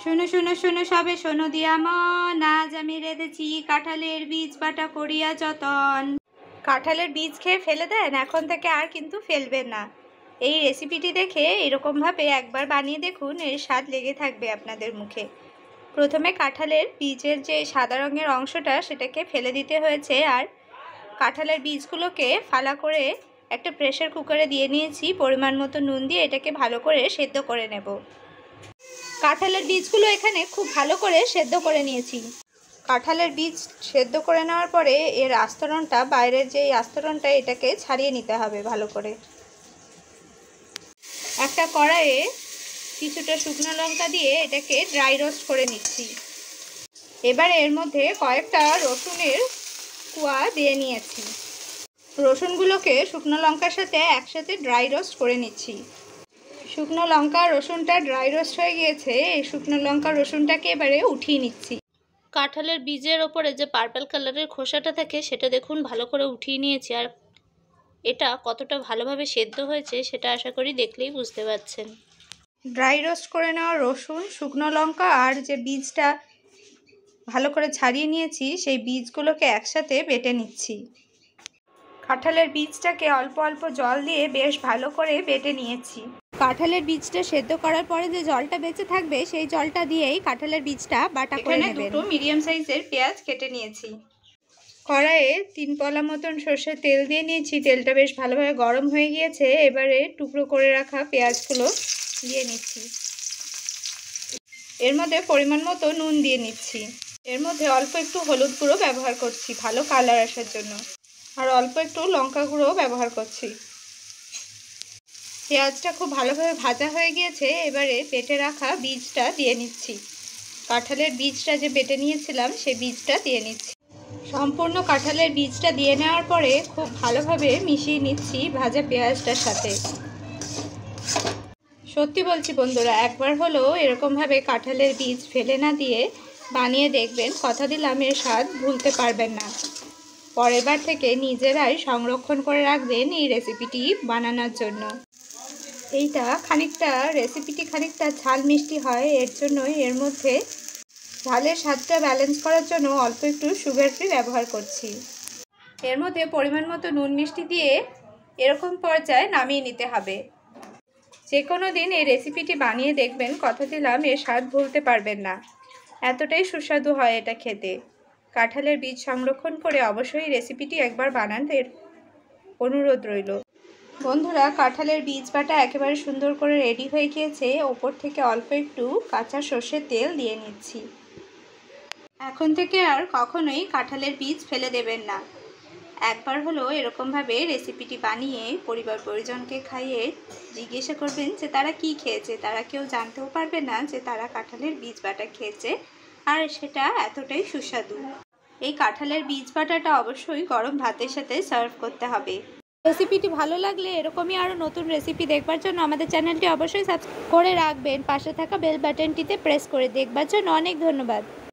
শোনো শোনো শোনো সবে শোনো দিয়া মন, আজ আমি রেঁধেছি কাঁঠালের বীজ বাটা করিয়া যতন। কাঁঠালের বীজ খেয়ে ফেলে দেন, এখন থেকে আর কিন্তু ফেলবেন না। এই রেসিপিটি দেখে এরকমভাবে একবার বানিয়ে দেখুন, এর স্বাদ লেগে থাকবে আপনাদের মুখে। প্রথমে কাঁঠালের বীজের যে সাদা রঙের অংশটা সেটাকে ফেলে দিতে হয়েছে, আর কাঁঠালের বীজগুলোকে ফালা করে একটা প্রেসার কুকারে দিয়ে নিয়েছি। পরিমাণ মতো নুন দিয়ে এটাকে ভালো করে সেদ্ধ করে নেব। কাঁঠালের বীজগুলো এখানে খুব ভালো করে সেদ্ধ করে নিয়েছি। কাঁঠালের বীজ সেদ্ধ করে নেওয়ার পরে এর আস্তরণটা, বাইরের যে আস্তরণটা, এটাকে ছাড়িয়ে নিতে হবে ভালো করে। একটা কড়াইয়ে কিছুটা শুকনো লঙ্কা দিয়ে এটাকে ড্রাই রোস্ট করে নিচ্ছি। এবার এর মধ্যে কয়েকটা রসুনের কোয়া দিয়ে নিয়েছি। রসুনগুলোকে শুকনো লঙ্কার সাথে একসাথে ড্রাই রোস্ট করে নিচ্ছি। শুকনো লঙ্কা রসুনটা ড্রাই রোস্ট হয়ে গিয়েছে। এই শুকনো লঙ্কা রসুনটাকে এবারে উঠিয়ে নিচ্ছি। কাঁঠালের বীজের ওপরে যে পার্পল কালারের খোসাটা থাকে সেটা দেখুন ভালো করে উঠিয়ে নিয়েছি। আর এটা কতটা ভালোভাবে সেদ্ধ হয়েছে সেটা আশা করি দেখলেই বুঝতে পারছেন। ড্রাই রোস্ট করে নেওয়া রসুন, শুকনো লঙ্কা আর যে বীজটা ভালো করে ছাড়িয়ে নিয়েছি সেই বীজগুলোকে একসাথে বেটে নিচ্ছি। কাঁঠালের বীজটাকে অল্প অল্প জল দিয়ে বেশ ভালো করে বেটে নিয়েছি। কাঁঠালের বীজটা সেদ্ধ করার পরে যে জলটা বেঁচে থাকবে সেই জলটা দিয়েই কাঁঠালের বীজটা বাটা করে নেবেন। এখানে দুটো মিডিয়াম সাইজের পেঁয়াজ কেটে নিয়েছি। কড়াইয়ে 3 পলা মতন সর্ষের তেল দিয়ে নিয়েছি। তেলটা বেশ ভালোভাবে গরম হয়ে গিয়েছে। এবারে টুকরো করে রাখা পেঁয়াজগুলো দিয়ে নিচ্ছি। এর মধ্যে পরিমাণ মতো নুন দিয়ে নিচ্ছি। এর মধ্যে অল্প একটু হলুদ গুঁড়ো ব্যবহার করছি ভালো কালার আসার জন্য, আর অল্প একটু লঙ্কা গুঁড়ো ব্যবহার করছি। পেঁয়াজটা খুব ভালোভাবে ভাজা হয়ে গিয়েছে। এবারে বেটে রাখা বীজটা দিয়ে নিচ্ছি। কাঁঠালের বীজটা যে বেটে নিয়েছিলাম সেই বীজটা দিয়ে নিচ্ছি। সম্পূর্ণ কাঁঠালের বীজটা দিয়ে নেওয়ার পরে খুব ভালোভাবে মিশিয়ে নিচ্ছি ভাজা পেঁয়াজটার সাথে। সত্যি বলছি বন্ধুরা, একবার হলেও এরকমভাবে কাঁঠালের বীজ ফেলে না দিয়ে বানিয়ে দেখবেন, কথা দিলাম এর স্বাদ ভুলতে পারবেন না। পরের বার থেকে নিজেরাই সংরক্ষণ করে রাখবেন এই রেসিপিটি বানানোর জন্য। রেসিপিটি খানিকটা ঝাল মিষ্টি হয়, এর জন্যই এর মধ্যে ঝালের স্বাদটা ব্যালেন্স করার জন্য অল্প একটু সুগার ফ্রি ব্যবহার করছি। এর মধ্যে পরিমাণ মতো নুন মিষ্টি দিয়ে এরকম পর্যায়ে নামিয়ে নিতে হবে। যে কোনো দিন এই রেসিপিটি বানিয়ে দেখবেন, কথা দিলাম এর স্বাদ ভুলতে পারবেন না। এতটাই সুস্বাদু হয় এটা খেতে। কাঁঠালের বীজ সংরক্ষণ করে অবশ্যই রেসিপিটি একবার বানান, এর অনুরোধ রইল। বন্ধুরা, কাঁঠালের বীজ বাটা একেবারে সুন্দর করে রেডি হয়ে গিয়েছে। ওপর থেকে অল্প একটু কাঁচা সর্ষের তেল দিয়ে নিচ্ছি। এখন থেকে আর কখনোই কাঁঠালের বীজ ফেলে দেবেন না। একবার হলো এরকমভাবে রেসিপিটি বানিয়ে পরিবার পরিজনকে খাইয়ে জিজ্ঞাসা করবেন যে তারা কি খেয়েছে। তারা কেউ জানতেও পারবে না যে তারা কাঁঠালের বীজ বাটা খেয়েছে, আর সেটা এতটাই সুস্বাদু। এই কাঁঠালের বীজ বাটাটা অবশ্যই গরম ভাতের সাথে সার্ভ করতে হবে। রেসিপিটি ভালো লাগলে এরকমই আরও নতুন রেসিপি দেখবার জন্য আমাদের চ্যানেলটি অবশ্যই সাবস্ক্রাইব করে রাখবেন। পাশে থাকা বেল বাটনটিতে প্রেস করে দেখবার জন্য অনেক ধন্যবাদ।